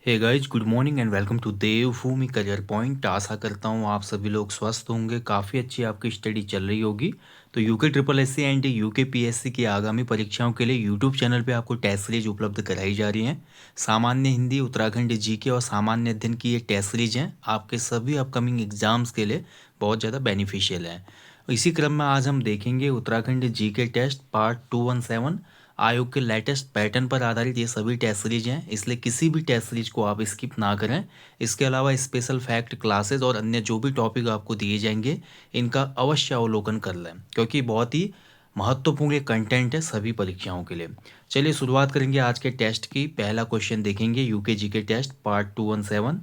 Hey guys, good morning and welcome to Devbhoomi career point. आशा करता हूँ आप सभी लोग स्वस्थ होंगे, काफ़ी अच्छी आपकी स्टडी चल रही होगी। तो UK triple S C and UK PSC की आगामी परीक्षाओं के लिए यूट्यूब चैनल पे आपको टेस्ट सीरीज उपलब्ध कराई जा रही हैं। सामान्य हिंदी, उत्तराखंड जीके और सामान्य अध्ययन की ये टेस्ट सीरीज हैं, आपके सभी अपकमिंग एग्जाम्स के लिए बहुत ज़्यादा बेनिफिशियल है। इसी क्रम में आज हम देखेंगे उत्तराखंड जीके टेस्ट पार्ट 217। आयोग के लेटेस्ट पैटर्न पर आधारित ये सभी टेस्ट सीरीज हैं, इसलिए किसी भी टेस्ट सीरीज को आप स्किप ना करें। इसके अलावा स्पेशल फैक्ट क्लासेस और अन्य जो भी टॉपिक आपको दिए जाएंगे, इनका अवश्य अवलोकन कर लें, क्योंकि बहुत ही महत्वपूर्ण ये कंटेंट है सभी परीक्षाओं के लिए। चलिए शुरुआत करेंगे आज के टेस्ट की। पहला क्वेश्चन देखेंगे यूके जीके टेस्ट पार्ट 217।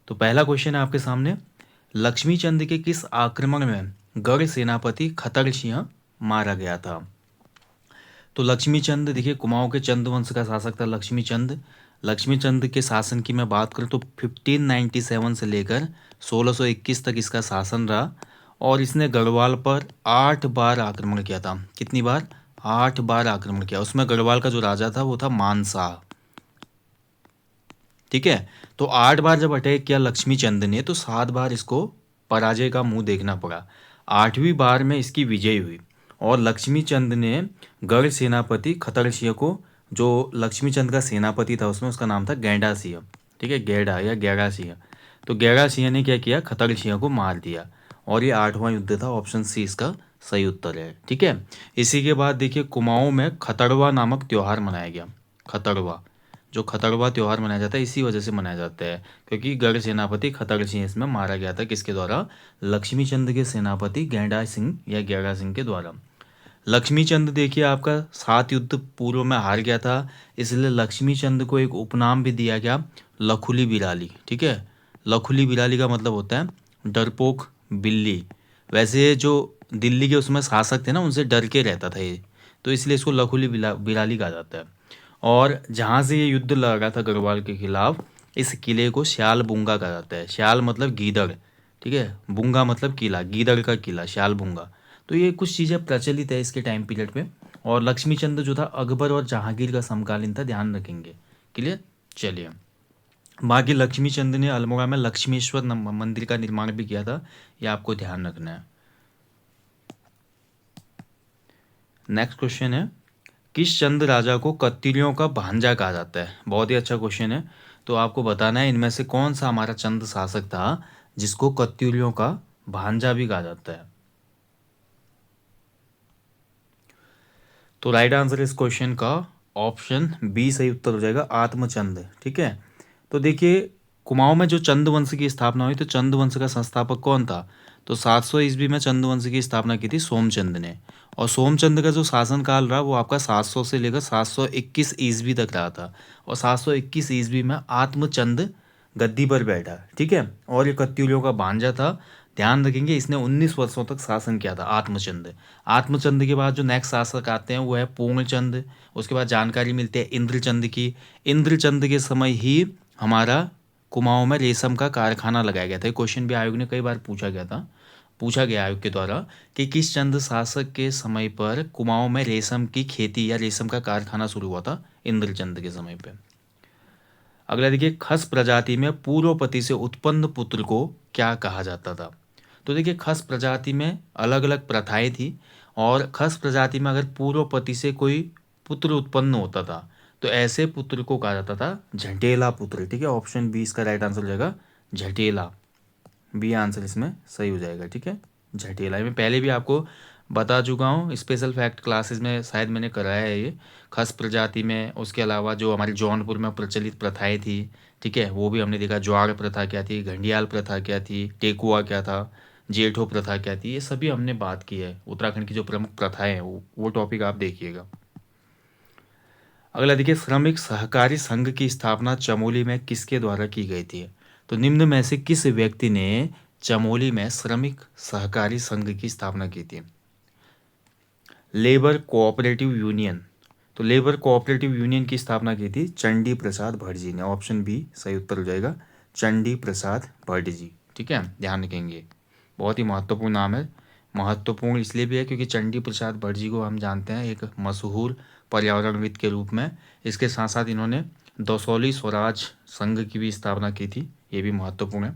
तो पहला क्वेश्चन है आपके सामने, लक्ष्मीचंद के किस आक्रमण में गढ़ सेनापति खतर सिंह मारा गया था? तो लक्ष्मीचंद, देखिए कुमाऊं के चंद वंश का शासक था लक्ष्मीचंद। लक्ष्मीचंद के शासन की मैं बात करूं तो 1597 से लेकर 1621 तक इसका शासन रहा, और इसने गढ़वाल पर 8 बार आक्रमण किया था। कितनी बार? 8 बार आक्रमण किया। उसमें गढ़वाल का जो राजा था वो था मानशाह। ठीक है, तो 8 बार जब अटैक किया लक्ष्मीचंद ने, तो 7 बार इसको पराजय का मुंह देखना पड़ा। 8वीं बार में इसकी विजय हुई, और लक्ष्मीचंद ने गढ़ सेनापति खतर सिंह को, जो लक्ष्मीचंद का सेनापति था उसमें उसका नाम था गैंडा सिंह, ठीक है, गैडा या गैरा सिंह। तो गैरा सिंह ने क्या किया? खतर सिंह को मार दिया, और ये 8वां युद्ध था। ऑप्शन सी इसका सही उत्तर है। ठीक है, इसी के बाद देखिए कुमाऊं में खतरवा नामक त्यौहार मनाया गया। खतरवा, जो खतरवा त्यौहार मनाया जाता है इसी वजह से मनाया जाता है, क्योंकि गढ़ सेनापति खतर सिंह इसमें मारा गया था। किसके द्वारा? लक्ष्मीचंद के सेनापति गैंडा सिंह या गैरा सिंह के द्वारा। लक्ष्मीचंद देखिए आपका 7 युद्ध पूर्व में हार गया था, इसलिए लक्ष्मीचंद को एक उपनाम भी दिया गया, लखुली बिराली। ठीक है, लखुली बिराली का मतलब होता है डरपोक बिल्ली। वैसे जो दिल्ली के उसमें शासक थे ना, उनसे डर के रहता था ये, तो इसलिए इसको लखुली बिराली कहा जाता है। और जहाँ से ये युद्ध लड़ा था गढ़वाल के खिलाफ, इस किले को श्याल बुंगा कहा जाता है। श्याल मतलब गीदड़, ठीक है, बुंगा मतलब किला, गीदड़ का किला, श्याल बुंगा। तो ये कुछ चीज़ें प्रचलित है इसके टाइम पीरियड में। और लक्ष्मीचंद जो था अकबर और जहांगीर का समकालीन था, ध्यान रखेंगे। क्लियर? चलिए, बाकी लक्ष्मीचंद ने अल्मोड़ा में लक्ष्मीश्वर मंदिर का निर्माण भी किया था, ये आपको ध्यान रखना है। नेक्स्ट क्वेश्चन है, किस चंद राजा को कत्यूरियों का भांजा कहा जाता है? बहुत ही अच्छा क्वेश्चन है। तो आपको बताना है इनमें से कौन सा हमारा चंद शासक था जिसको कत्यूरियों का भांजा भी कहा जाता है। तो राइट आंसर इस क्वेश्चन का ऑप्शन बी सही उत्तर हो जाएगा, आत्मचंद। ठीक है, तो देखिए कुमाऊं में जो चंद वंश की स्थापना हुई, तो चंद वंश का संस्थापक कौन था? तो 700 ईस्वी में चंद वंश की स्थापना की थी सोमचंद ने। और सोमचंद का जो शासनकाल रहा वो आपका 700 से लेकर 721 ईस्वी तक रहा था। और 721 ईस्वी में आत्मचंद गद्दी पर बैठा। ठीक है, और ये कत्यूरियों का भांजा था। ध्यान रखेंगे इसने 19 वर्षों तक शासन किया था आत्मचंद। आत्मचंद के बाद जो नेक्स्ट शासक आते हैं वो है पूर्णचंद। उसके बाद जानकारी मिलती है इंद्रचंद की। इंद्रचंद के समय ही हमारा कुमाऊं में रेशम का कारखाना लगाया गया था। क्वेश्चन भी आयोग ने कई बार पूछा गया आयोग के द्वारा कि किस चंद शासक के समय पर कुमाऊं में रेशम की खेती या रेशम का कारखाना शुरू हुआ था? इंद्रचंद के समय पे। अगला देखिए, खस प्रजाति में पूर्व पति से उत्पन्न पुत्र को क्या कहा जाता था? तो देखिए खस प्रजाति में अलग अलग प्रथाएं थी, और खस प्रजाति में अगर पूर्व पति से कोई पुत्र उत्पन्न होता था तो ऐसे पुत्र को कहा जाता था झटेला पुत्र। ठीक है, ऑप्शन बी इसका राइट आंसर हो जाएगा, झटेला। बी आंसर इसमें सही हो जाएगा। ठीक है, झटेला। मैं पहले भी आपको बता चुका हूँ, स्पेशल फैक्ट क्लासेस में शायद मैंने कराया है ये, खस प्रजाति में। उसके अलावा जो हमारे जौनपुर में प्रचलित प्रथाएं थी, ठीक है, वो भी हमने देखा। ज्वार प्रथा क्या थी, घंडियाल प्रथा क्या थी, टेकुआ क्या था, जेठो प्रथा क्या थी, ये सभी हमने बात की है। उत्तराखंड की जो प्रमुख प्रथाएं हैं वो टॉपिक आप देखिएगा। अगला देखिए, श्रमिक सहकारी संघ की स्थापना चमोली में किसके द्वारा की गई थी? तो निम्न में से किस व्यक्ति ने चमोली में श्रमिक सहकारी संघ की स्थापना की थी? Labour cooperative union. तो लेबर कोऑपरेटिव यूनियन की स्थापना की थी चंडी प्रसाद भटजी ने। ऑप्शन बी सही उत्तर हो जाएगा, चंडी प्रसाद भटजी। ठीक है, ध्यान रखेंगे, बहुत ही महत्वपूर्ण नाम है। महत्वपूर्ण इसलिए भी है क्योंकि चंडी प्रसाद भटजी को हम जानते हैं एक मशहूर पर्यावरणविद के रूप में। इसके साथ साथ इन्होंने दसौली स्वराज संघ की भी स्थापना की थी, ये भी महत्वपूर्ण है।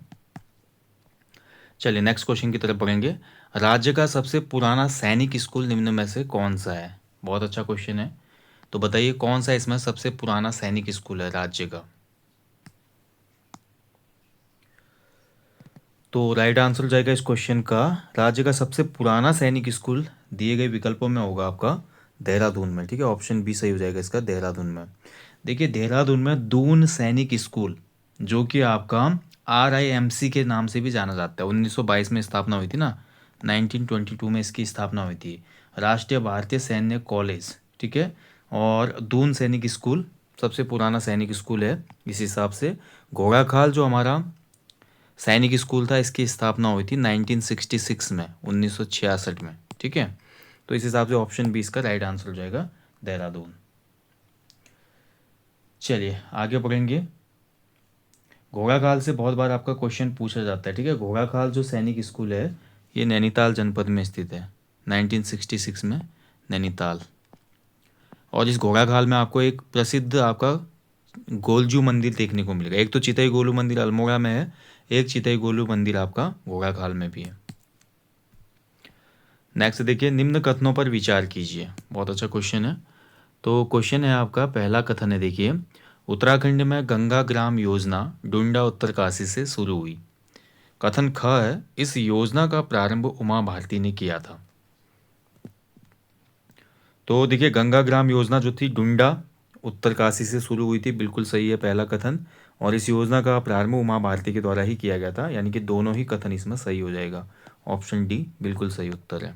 चलिए नेक्स्ट क्वेश्चन की तरफ बढ़ेंगे। राज्य का सबसे पुराना सैनिक स्कूल निम्न में से कौन सा है? बहुत अच्छा क्वेश्चन है। तो बताइए कौन सा इसमें सबसे पुराना सैनिक स्कूल है राज्य का? तो राइट आंसर हो जाएगा इस क्वेश्चन का, राज्य का सबसे पुराना सैनिक स्कूल दिए गए विकल्पों में होगा आपका देहरादून में। ठीक है, ऑप्शन बी सही हो जाएगा इसका, देहरादून में। देखिए देहरादून में दून सैनिक स्कूल, जो कि आपका RIMC के नाम से भी जाना जाता है, 1922 में स्थापना हुई थी ना, 1922 में इसकी स्थापना हुई थी, राष्ट्रीय भारतीय सैन्य कॉलेज। ठीक है, और दून सैनिक स्कूल सबसे पुराना सैनिक स्कूल है इस हिसाब से। घोड़ाखाल जो हमारा सैनिक स्कूल था, इसकी स्थापना हुई थी 1966 में, 1966 में। ठीक है, तो इस हिसाब से ऑप्शन बी इसका राइट आंसर हो जाएगा, देहरादून। चलिए आगे बढ़ेंगे। घोड़ाखाल से बहुत बार आपका क्वेश्चन पूछा जाता है। ठीक है, घोड़ाखाल जो सैनिक स्कूल है ये नैनीताल जनपद में स्थित है, 1966 में नैनीताल। और इस घोड़ाखाल में आपको एक प्रसिद्ध आपका गोलजू मंदिर देखने को मिलेगा। एक तो चितई गोलू मंदिर अल्मोड़ा में है, एक चितई गोलू मंदिर आपका घोड़ाखाल में भी है। नेक्स्ट देखिए, निम्न कथनों पर विचार कीजिए। बहुत अच्छा क्वेश्चन है। तो क्वेश्चन है आपका, पहला कथन है देखिए, उत्तराखंड में गंगा ग्राम योजना डुंडा उत्तरकाशी से शुरू हुई। कथन ख है, इस योजना का प्रारंभ उमा भारती ने किया था। तो देखिए गंगा ग्राम योजना जो थी डुंडा उत्तरकाशी से शुरू हुई थी, बिल्कुल सही है पहला कथन। और इस योजना का प्रारंभ उमा भारती के द्वारा ही किया गया था, यानी कि दोनों ही कथन इसमें सही हो जाएगा। ऑप्शन डी बिल्कुल सही उत्तर है।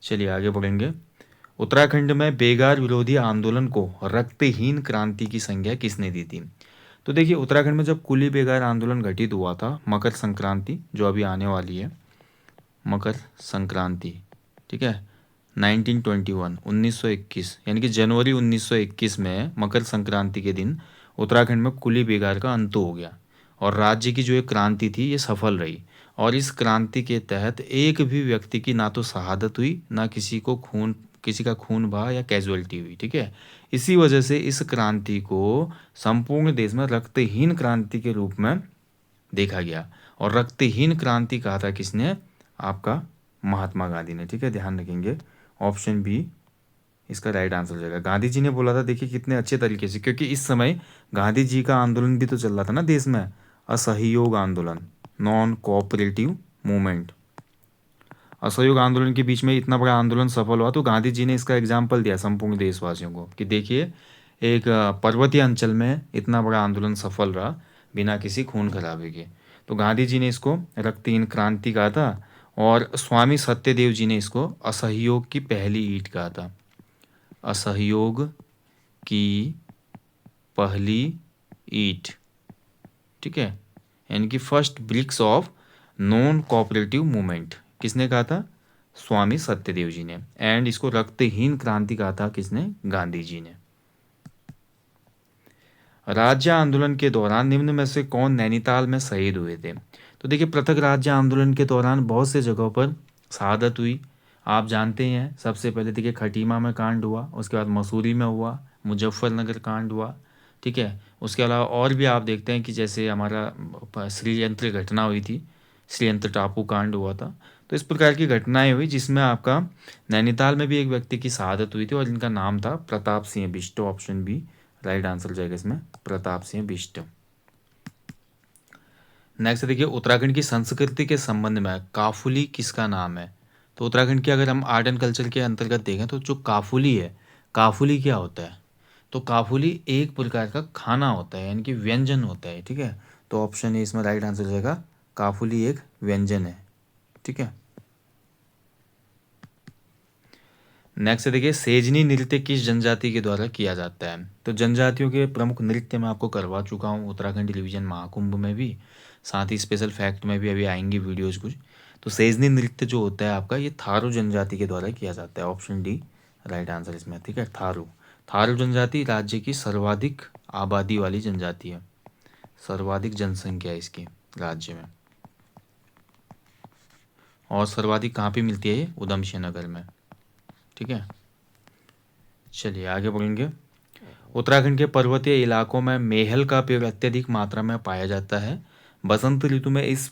चलिए आगे बढ़ेंगे। उत्तराखंड में बेगार विरोधी आंदोलन को रक्तहीन क्रांति की संज्ञा किसने दी थी? तो देखिए उत्तराखंड में जब कुली बेगार आंदोलन घटित हुआ था, मकर संक्रांति जो अभी आने वाली है, मकर संक्रांति, ठीक है, 1921 यानी कि जनवरी 1921 में मकर संक्रांति के दिन उत्तराखंड में कुली बेगार का अंत हो गया, और राज्य की जो एक क्रांति थी ये सफल रही। और इस क्रांति के तहत एक भी व्यक्ति की ना तो शहादत हुई, ना किसी का खून बहा या कैजुअलिटी हुई। ठीक है, इसी वजह से इस क्रांति को संपूर्ण देश में रक्तहीन क्रांति के रूप में देखा गया। और रक्तहीन क्रांति कहा था किसने? आपका महात्मा गांधी ने। ठीक है, ध्यान रखेंगे, ऑप्शन बी इसका राइट आंसर हो जाएगा। गांधी जी ने बोला था, देखिए कितने अच्छे तरीके से, क्योंकि इस समय गांधी जी का आंदोलन भी तो चल रहा था ना देश में, असहयोग आंदोलन, नॉन कोऑपरेटिव मूवमेंट। असहयोग आंदोलन के बीच में इतना बड़ा आंदोलन सफल हुआ, तो गांधी जी ने इसका एग्जाम्पल दिया संपूर्ण देशवासियों को कि देखिए एक पर्वतीय अंचल में इतना बड़ा आंदोलन सफल रहा बिना किसी खून खराबे के। तो गांधी जी ने इसको रक्तहीन क्रांति कहा था, और स्वामी सत्यदेव जी ने इसको असहयोग की पहली ईंट कहा था। असहयोग की पहली ईंट, ठीक है, यानी कि first bricks of non cooperative movement किसने कहा था? स्वामी सत्यदेव जी ने। एंड इसको रक्तहीन क्रांति कहा था किसने? गांधी जी ने। राज्य आंदोलन के दौरान निम्न में से कौन नैनीताल में शहीद हुए थे? तो देखिए पृथक राज्य आंदोलन के दौरान बहुत से जगहों पर शहादत हुई। आप जानते ही हैं, सबसे पहले देखिए खटीमा में कांड हुआ, उसके बाद मसूरी में हुआ, मुजफ्फरनगर कांड हुआ। ठीक है, उसके अलावा और भी आप देखते हैं कि जैसे हमारा श्रीयंत्र घटना हुई थी, श्रीयंत्र टापू कांड हुआ था। तो इस प्रकार की घटनाएं हुई जिसमें आपका नैनीताल में भी एक व्यक्ति की शहादत हुई थी, और इनका नाम था Pratap Singh Bisht. Option B right answer हो जाएगा इसमें, प्रताप सिंह बिष्ट। नेक्स्ट देखिए, उत्तराखंड की संस्कृति के संबंध में काफुली किसका नाम है? तो उत्तराखंड की अगर हम आर्ट एंड कल्चर के अंतर्गत देखें तो जो काफुली है, काफुली क्या होता है? तो काफुली एक प्रकार का खाना होता है, यानी कि व्यंजन होता है। ठीक है, तो ऑप्शन ए इसमें राइट आंसर हो जाएगा, काफुली एक व्यंजन है। ठीक है, नेक्स्ट देखिए, सेजनी नृत्य किस जनजाति के द्वारा किया जाता है? तो जनजातियों के प्रमुख नृत्य मैं आपको करवा चुका हूँ उत्तराखंड टेलीविजन महाकुंभ में भी, साथ ही स्पेशल फैक्ट में भी अभी आएंगी वीडियोज कुछ। तो सेजनी नृत्य जो होता है आपका, ये थारू जनजाति के द्वारा किया जाता है। ऑप्शन डी राइट आंसर इसमें। ठीक है, थारू, थारू जनजाति राज्य की सर्वाधिक आबादी वाली जनजाति है, सर्वाधिक जनसंख्या है इसकी राज्य में। और सर्वाधिक कहाँ पे मिलती है? ये उधमसिंह नगर में। ठीक है, चलिए आगे बढ़ेंगे। उत्तराखंड के पर्वतीय इलाकों में मेहल का पेड़ अत्यधिक मात्रा में पाया जाता है। बसंत ऋतु में इस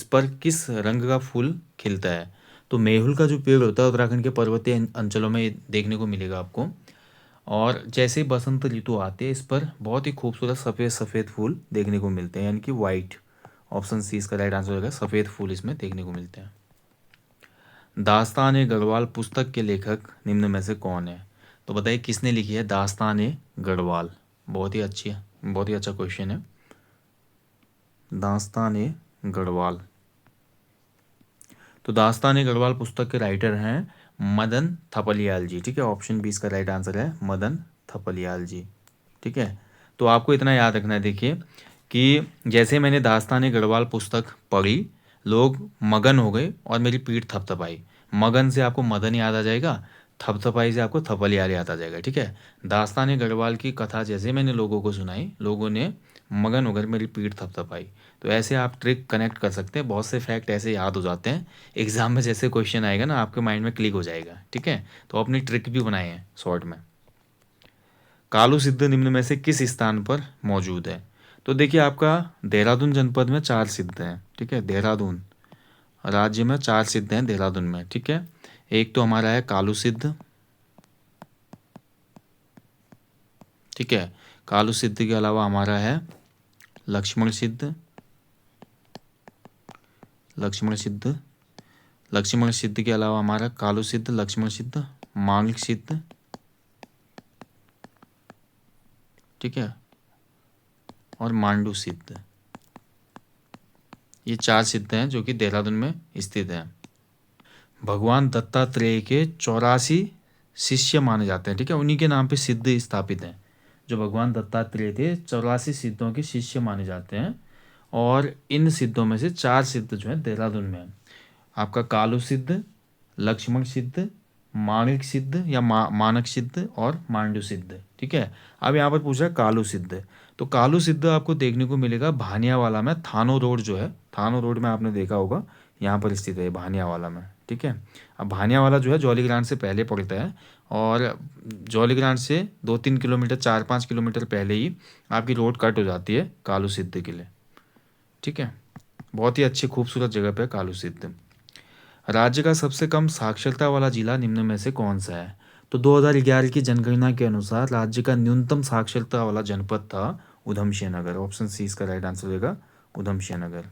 पर किस रंग का फूल खिलता है? तो मेहुल का जो पेड़ होता है उत्तराखंड के पर्वतीय अंचलों में देखने को मिलेगा आपको। और जैसे ही बसंत ऋतु आती है इस पर बहुत ही खूबसूरत सफ़ेद सफ़ेद फूल देखने को मिलते हैं, यानी कि वाइट। ऑप्शन सी इसका राइट आंसर होगा, सफ़ेद फूल इसमें देखने को मिलते हैं। दास्तान गढ़वाल पुस्तक के लेखक निम्न में से कौन है? तो बताइए किसने लिखी है दास्तान गढ़वाल? बहुत ही अच्छा क्वेश्चन है। दास्तान गढ़वाल, तो दास्तान गढ़वाल पुस्तक के राइटर हैं मदन थपलियाल जी। ठीक है, ऑप्शन बी इसका राइट आंसर है, मदन थपलियाल जी। ठीक है, तो आपको इतना याद रखना है, देखिए कि जैसे मैंने दास्तान गढ़वाल पुस्तक पढ़ी, लोग मगन हो गए और मेरी पीठ थपथपाई। मगन से आपको मदन याद आ जाएगा, थपथपाई से आपको थपलियाल याद आ जाएगा। ठीक है, दास्तान गढ़वाल की कथा जैसे मैंने लोगों को सुनाई, लोगों ने मगन होकर मेरी पीठ थपथपाई। तो ऐसे आप ट्रिक कनेक्ट कर सकते हैं, बहुत से फैक्ट ऐसे याद हो जाते हैं, एग्जाम में जैसे क्वेश्चन आएगा ना आपके माइंड में क्लिक हो जाएगा। ठीक है, तो अपनी ट्रिक भी बनाए हैं शॉर्ट में। कालू सिद्ध निम्न में से किस स्थान पर मौजूद है? तो देखिए आपका देहरादून जनपद में 4 सिद्ध हैं। ठीक है, देहरादून राज्य में 4 सिद्ध हैं देहरादून में। ठीक है, एक तो हमारा है कालू सिद्ध। ठीक है, कालू सिद्ध के अलावा हमारा है लक्ष्मण सिद्ध। लक्ष्मण सिद्ध, लक्ष्मण सिद्ध के अलावा हमारा कालू सिद्ध, लक्ष्मण सिद्ध, मांगलिक सिद्ध। ठीक है, और मांडू सिद्ध। ये 4 सिद्ध हैं जो कि देहरादून में स्थित हैं। भगवान दत्तात्रेय के 84 शिष्य माने जाते हैं। ठीक है, उन्हीं के नाम पे सिद्ध स्थापित हैं। जो भगवान दत्तात्रेय थे 84 सिद्धों के शिष्य माने जाते हैं, और इन सिद्धों में से 4 सिद्ध जो है देहरादून में है। आपका कालू सिद्ध, लक्ष्मण सिद्ध, माणिक सिद्ध या मानक सिद्ध और मांडू सिद्ध। ठीक है, अब यहाँ पर पूछा है कालू सिद्ध। तो कालू सिद्ध आपको देखने को मिलेगा भानियावाला में, थानो रोड जो है, थानो रोड में आपने देखा होगा, यहाँ पर स्थित है भानियावाला में। ठीक है, अब भानियावाला जो है जौलीग्रांट से पहले पड़ता है, और जौलीग्रांट से 2-3 किलोमीटर 4-5 किलोमीटर पहले ही आपकी रोड कट हो जाती है कालू सिद्ध के लिए। ठीक है, बहुत ही अच्छी खूबसूरत जगह पे कालू सिद्ध। राज्य का सबसे कम साक्षरता वाला जिला निम्न में से कौन सा है? तो 2011 की जनगणना के अनुसार राज्य का न्यूनतम साक्षरता वाला जनपद था उधमसिंह नगर। ऑप्शन सी इसका राइट आंसर होगा, उधमसिंह नगर।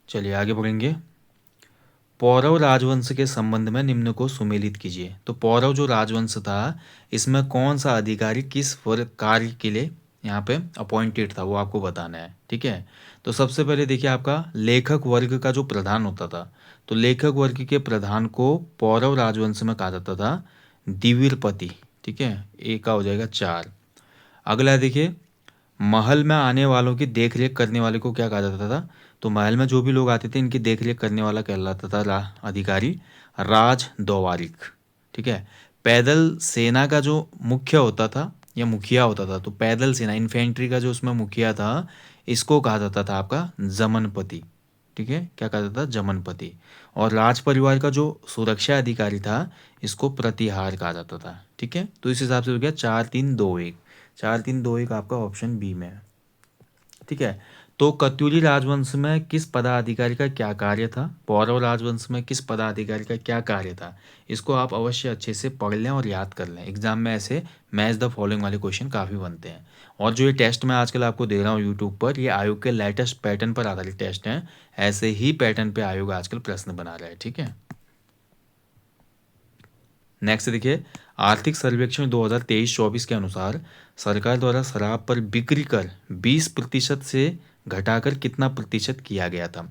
चलिए आगे बढ़ेंगे। पौरव राजवंश के संबंध में निम्न को सुमेलित कीजिए। तो पौरव जो राजवंश था इसमें कौन सा अधिकारी किस कार्य के लिए यहाँ पे अपॉइंटेड था वो आपको बताना है। ठीक है, तो सबसे पहले देखिए आपका लेखक वर्ग का जो प्रधान होता था, तो लेखक वर्ग के प्रधान को पौरव राजवंश में कहा जाता था दिवीरपति। ठीक है, एक का हो जाएगा 4। अगला देखिए, महल में आने वालों की देख रेख करने वाले को क्या कहा जाता था? तो महल में जो भी लोग आते थे इनकी देख रेख करने वाला कहलाता था अधिकारी राज दौवारिक। ठीक है, पैदल सेना का जो मुख्य होता था या मुखिया होता था, तो पैदल सेना इन्फेंट्री का जो उसमें मुखिया था इसको कहा जाता था आपका जमनपति। ठीक है, क्या कहा जाता था? जमनपति। और राज परिवार का जो सुरक्षा अधिकारी था इसको प्रतिहार कहा जाता था। ठीक है, तो इस हिसाब से हो गया 4-3-2-1। 4-3-2-1 आपका ऑप्शन बी में है। ठीक है, तो कत्यूरी राजवंश में किस पदाधिकारी का क्या कार्य था? पौरव राजवंश में किस पदाधिकारी का क्या कार्य था? इसको आप अवश्य अच्छे से पढ़ लें और याद कर लें। एग्जाम में ऐसे मैच द फॉलोइंग वाले क्वेश्चन काफ़ी बनते हैं। और जो ये टेस्ट मैं आजकल आपको दे रहा हूँ यूट्यूब पर, ये आयोग के लेटेस्ट पैटर्न पर आधारित टेस्ट हैं। ऐसे ही पैटर्न पे आयोग आजकल प्रश्न बना रहा है। ठीक है, नेक्स्ट देखिए, आर्थिक सर्वेक्षण 2023-24 के अनुसार सरकार द्वारा शराब पर बिक्री कर 20% से घटाकर कितना प्रतिशत किया गया था?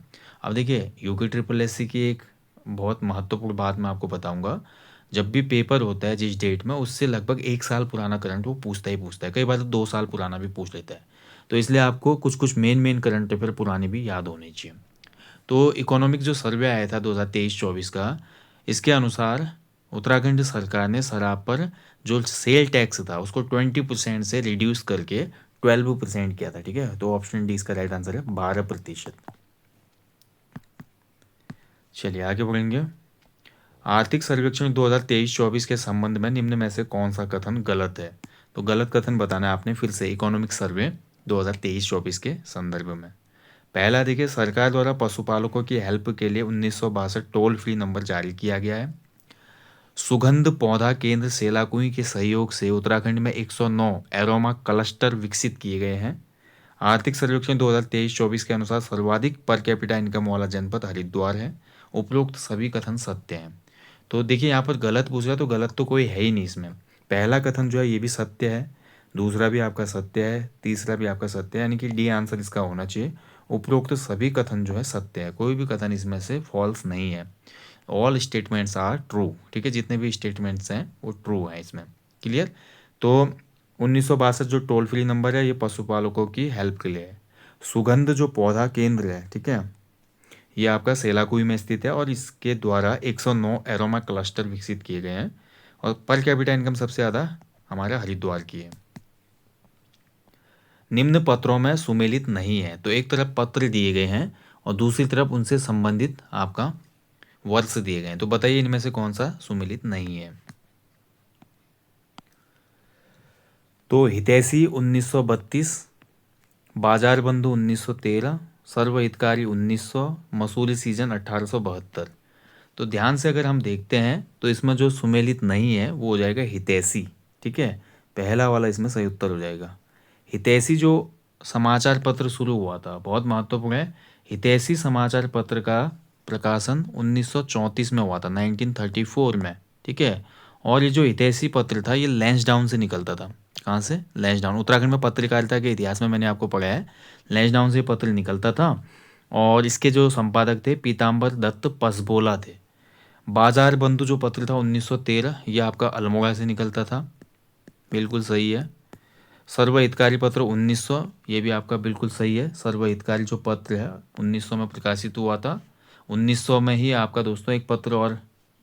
अब देखिए यूके ट्रिपल एस सी की एक बहुत महत्वपूर्ण बात मैं आपको बताऊंगा। जब भी पेपर होता है जिस डेट में, उससे लगभग 1 साल पुराना करंट वो पूछता ही पूछता है, कई बार तो 2 साल पुराना भी पूछ लेता है। तो इसलिए आपको कुछ कुछ मेन मेन करंट अफेयर पुराने भी याद होने चाहिए। तो इकोनॉमिक जो सर्वे आया था 2023-24 का, इसके अनुसार उत्तराखंड सरकार ने शराब पर जो सेल टैक्स था उसको 20% से रिड्यूस करके 12% किया था। ठीक है, तो ऑप्शन डी इसका राइट आंसर है, 12%। चलिए आगे बढ़ेंगे। आर्थिक सर्वेक्षण 2023-24 के संबंध में निम्न में से कौन सा कथन गलत है? तो गलत कथन बताना है आपने फिर से इकोनॉमिक सर्वे 2023-24 के संदर्भ में। पहला देखिए, सरकार द्वारा पशुपालकों की हेल्प के लिए 1962 टोल फ्री नंबर जारी किया गया है। सुगंध पौधा केंद्र सेलाकुई के सहयोग से उत्तराखंड में 109 एरोमा क्लस्टर विकसित किए गए हैं। आर्थिक सर्वेक्षण 2023-24 के अनुसार सर्वाधिक पर कैपिटा इनकम वाला जनपद हरिद्वार है। उपरोक्त सभी कथन सत्य हैं। तो देखिए यहाँ पर गलत पूछ रहा है, तो गलत तो कोई है ही नहीं इसमें। पहला कथन जो है ये भी सत्य है, दूसरा भी आपका सत्य है, तीसरा भी आपका सत्य है, यानी कि डी आंसर इसका होना चाहिए। उपरोक्त सभी कथन जो है सत्य है, कोई भी कथन इसमें से फॉल्स नहीं है। ऑल स्टेटमेंट्स आर ट्रू, ठीक है, जितने भी स्टेटमेंट्स हैं वो ट्रू हैं इसमें। क्लियर? तो 1962 जो टोल फ्री नंबर है ये पशुपालकों की हेल्प के लिए है। सुगंध जो पौधा केंद्र है, ठीक है, ये आपका सेलाकुई में स्थित है और इसके द्वारा 109 एरोमा क्लस्टर विकसित किए गए हैं और पर कैपिटा इनकम सबसे ज़्यादा हमारे हरिद्वार की है। निम्न पत्रों में सुमेलित नहीं है, तो एक तरफ पत्र दिए गए हैं और दूसरी तरफ उनसे संबंधित आपका वर्ष दिए गए हैं, तो बताइए इनमें से कौन सा सुमेलित नहीं है? तो हितैषी 1932, बाजार बंधु 1913, सर्वहितकारी 1900, मसूरी सीजन 1872। तो ध्यान से अगर हम देखते हैं तो इसमें जो सुमेलित नहीं है वो हो जाएगा हितैषी, ठीक है, पहला वाला इसमें सही उत्तर हो जाएगा। हितैषी जो समाचार पत्र शुरू हुआ था, बहुत महत्वपूर्ण है, हितैषी समाचार पत्र का प्रकाशन 1934 में हुआ था, 1934 में, ठीक है। और ये जो हितैषी पत्र था ये लैंसडाउन से निकलता था। कहाँ से? लैंसडाउन। उत्तराखंड में पत्रकारिता के इतिहास में मैंने आपको पढ़ा है, लैंसडाउन से पत्र निकलता था और इसके जो संपादक थे पीताम्बर दत्त पसबोला थे। बाजार बंधु जो पत्र था 1913, ये आपका अल्मोड़ा से निकलता था, बिल्कुल सही है। सर्वहितकारी पत्र 1900, ये भी आपका बिल्कुल सही है। सर्वहितकारी जो पत्र है 1900 में प्रकाशित हुआ था। 1900 में ही आपका दोस्तों एक पत्र और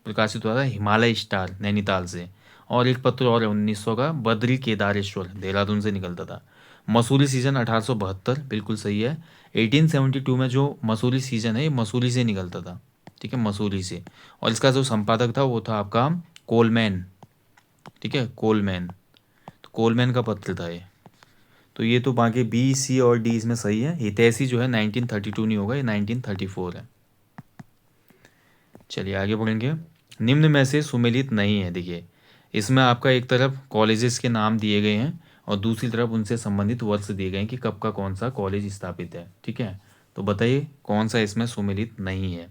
प्रकाशित हुआ था हिमालय स्टार नैनीताल से, और एक पत्र और है 1900 का बद्री केदारेश्वर देहरादून से निकलता था। मसूरी सीजन 1872 बिल्कुल सही है। 1872 में जो मसूरी सीजन है ये मसूरी से निकलता था, ठीक है, मसूरी से, और इसका जो संपादक था वो था आपका कोलमैन, ठीक है, कोलमैन। तो कोलमैन का पत्र था ये। तो ये तो बाकी बी सी और डी इसमें सही है। हितैषी जो है 1932 नहीं होगा, ये 1934 है। चलिए आगे बढ़ेंगे। निम्न में से सुमेलित नहीं है, देखिए इसमें आपका एक तरफ कॉलेजेस के नाम दिए गए हैं और दूसरी तरफ उनसे संबंधित वर्ष दिए गए हैं कि कब का कौन सा कॉलेज स्थापित है, ठीक है। तो बताइए कौन सा इसमें सुमेलित नहीं है?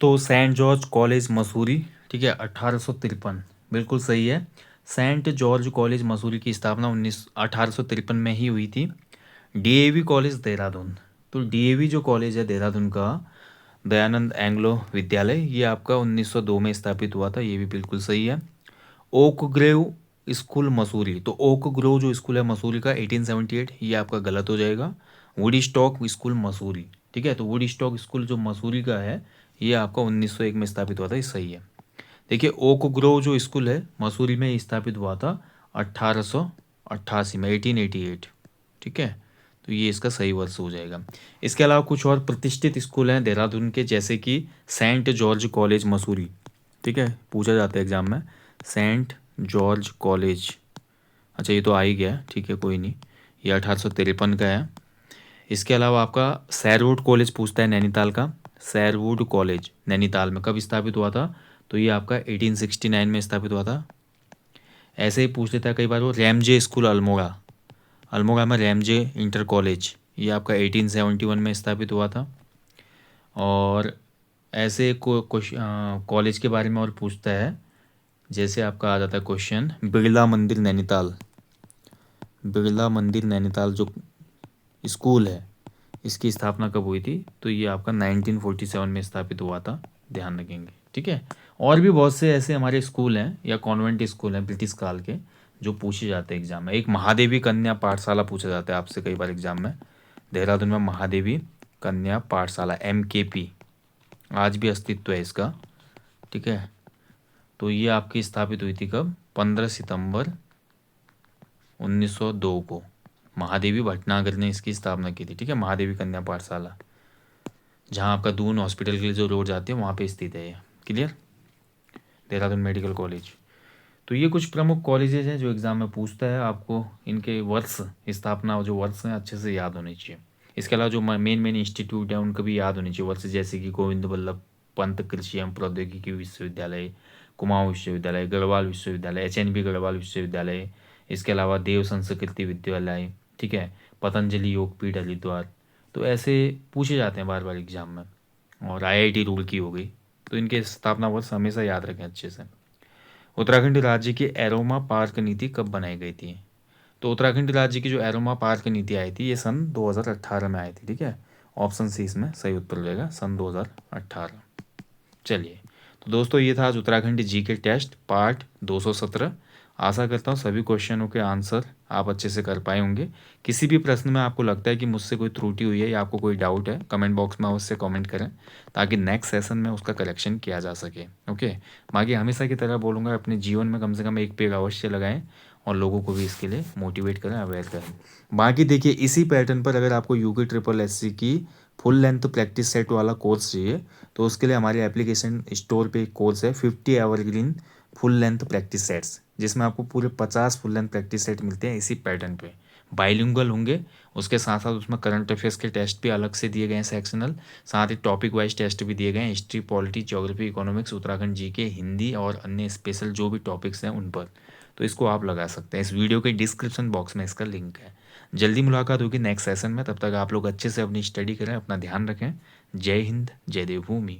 तो सेंट जॉर्ज कॉलेज मसूरी, ठीक है, 1853 बिल्कुल सही है। सेंट जॉर्ज कॉलेज मसूरी की स्थापना 1853 में ही हुई थी। डीएवी कॉलेज देहरादून, तो डीएवी जो कॉलेज है देहरादून का, दयानंद एंग्लो विद्यालय, ये आपका 1902 में स्थापित हुआ था, ये भी बिल्कुल सही है। ओक ग्रेव स्कूल मसूरी, तो ओक ग्रोव जो स्कूल है मसूरी का 1878, ये आपका गलत हो जाएगा। वुडी स्टॉक स्कूल मसूरी, ठीक है, तो वुडी स्टॉक स्कूल जो मसूरी का है ये आपका 1901 में स्थापित हुआ था, ये सही है। देखिए ओक ग्रोव जो स्कूल है मसूरी में ये स्थापित हुआ था 1888 में, 1888, ठीक है, तो ये इसका सही वर्ष हो जाएगा। इसके अलावा कुछ और प्रतिष्ठित स्कूल हैं देहरादून के, जैसे कि सेंट जॉर्ज कॉलेज मसूरी, ठीक है, पूछा जाता है एग्जाम में, सेंट जॉर्ज कॉलेज। अच्छा ये तो आ ही गया, ठीक है, कोई नहीं, ये 1853 का है। इसके अलावा आपका सैरवुड कॉलेज पूछता है नैनीताल का, सैरवुड कॉलेज नैनीताल में कब स्थापित हुआ था? तो ये आपका 1869 में स्थापित हुआ था। ऐसे ही पूछ लेता है कई बार वो रैमजे स्कूल अल्मोड़ा, अल्मोड़ा में रैमजे इंटर कॉलेज, ये आपका 1871 में स्थापित हुआ था। और ऐसे कॉलेज के बारे में और पूछता है, जैसे आपका आ जाता है क्वेश्चन बिरला मंदिर नैनीताल, बिरला मंदिर नैनीताल जो स्कूल है इसकी स्थापना कब हुई थी? तो ये आपका 1947 में स्थापित हुआ था, ध्यान रखेंगे, ठीक है। और भी बहुत से ऐसे हमारे स्कूल हैं या कॉन्वेंट स्कूल हैं ब्रिटिश काल के जो पूछे जाते हैं एग्जाम में। एक महादेवी कन्या पाठशाला पूछा जाता है आपसे कई बार एग्जाम में, देहरादून में महादेवी कन्या पाठशाला MKP, आज भी अस्तित्व है इसका, ठीक है। तो ये आपकी स्थापित हुई थी कब? 15 सितंबर 1902 को महादेवी भटनागर ने इसकी स्थापना की थी, ठीक है, महादेवी कन्या पाठशाला। जहाँ आपका दून हॉस्पिटल के लिए जो रोड जाती है वहाँ पे स्थित है ये। क्लियर? Dehradun medical college. तो ये कुछ प्रमुख कॉलेजेज हैं जो एग्ज़ाम में पूछता है। आपको इनके वर्ष, स्थापना जो वर्ष हैं अच्छे से याद होने चाहिए। इसके अलावा जो मेन मेन इंस्टीट्यूट हैं उनका भी याद होने चाहिए वर्ष, जैसे कि गोविंद वल्लभ पंत कृषि एवं प्रौद्योगिकी विश्वविद्यालय, कुमाऊं विश्वविद्यालय, गढ़वाल विश्वविद्यालय, एचएनबी गढ़वाल विश्वविद्यालय, इसके अलावा देव संस्कृति विद्यालय, ठीक है, पतंजलि योगपीठ हरिद्वार। तो ऐसे पूछे जाते हैं बार बार एग्जाम में। और आईआईटी रुड़की हो गई। तो इनके स्थापना वर्ष हमेशा याद रखें अच्छे से। उत्तराखंड राज्य की एरोमा पार्क नीति कब बनाई गई थी? तो उत्तराखंड राज्य की जो एरोमा पार्क नीति आई थी ये सन 2018 में आई थी, ठीक है। ऑप्शन सी इसमें सही उत्तर रहेगा, सन 2018। चलिए, तो दोस्तों ये था आज उत्तराखंड जी के टेस्ट पार्ट 217। आशा करता हूँ सभी क्वेश्चनों के आंसर आप अच्छे से कर पाए होंगे। किसी भी प्रश्न में आपको लगता है कि मुझसे कोई त्रुटि हुई है या आपको कोई डाउट है, कमेंट बॉक्स में अवश्य कमेंट करें ताकि नेक्स्ट सेशन में उसका करेक्शन किया जा सके। ओके, बाकी हमेशा की तरह बोलूँगा अपने जीवन में कम से कम एक पेड़ अवश्य लगाएं और लोगों को भी इसके लिए मोटिवेट करें, अवेयर करें। बाकी देखिए, इसी पैटर्न पर अगर आपको यूके ट्रिपल एससी की फुल लेंथ प्रैक्टिस सेट वाला कोर्स चाहिए तो उसके लिए हमारे एप्लीकेशन स्टोर पे एक कोर्स है 50 evergreen full length practice sets, जिसमें आपको पूरे 50 फुल लेंथ प्रैक्टिस सेट मिलते हैं इसी पैटर्न पे। बाइलिंगुअल होंगे, उसके साथ साथ उसमें करंट अफेयर्स के टेस्ट भी अलग से दिए गए हैं सेक्शनल, साथ ही टॉपिक वाइज टेस्ट भी दिए गए हैं, history, polity, geography, economics, Uttarakhand G K, Hindi और अन्य स्पेशल जो भी टॉपिक्स हैं उन पर। तो इसको आप लगा सकते हैं। इस वीडियो के डिस्क्रिप्शन बॉक्स में इसका लिंक है। जल्दी मुलाकात होगी नेक्स्ट सेशन में, तब तक आप लोग अच्छे से अपनी स्टडी करें, अपना ध्यान रखें। जय हिंद, जय देवभूमि।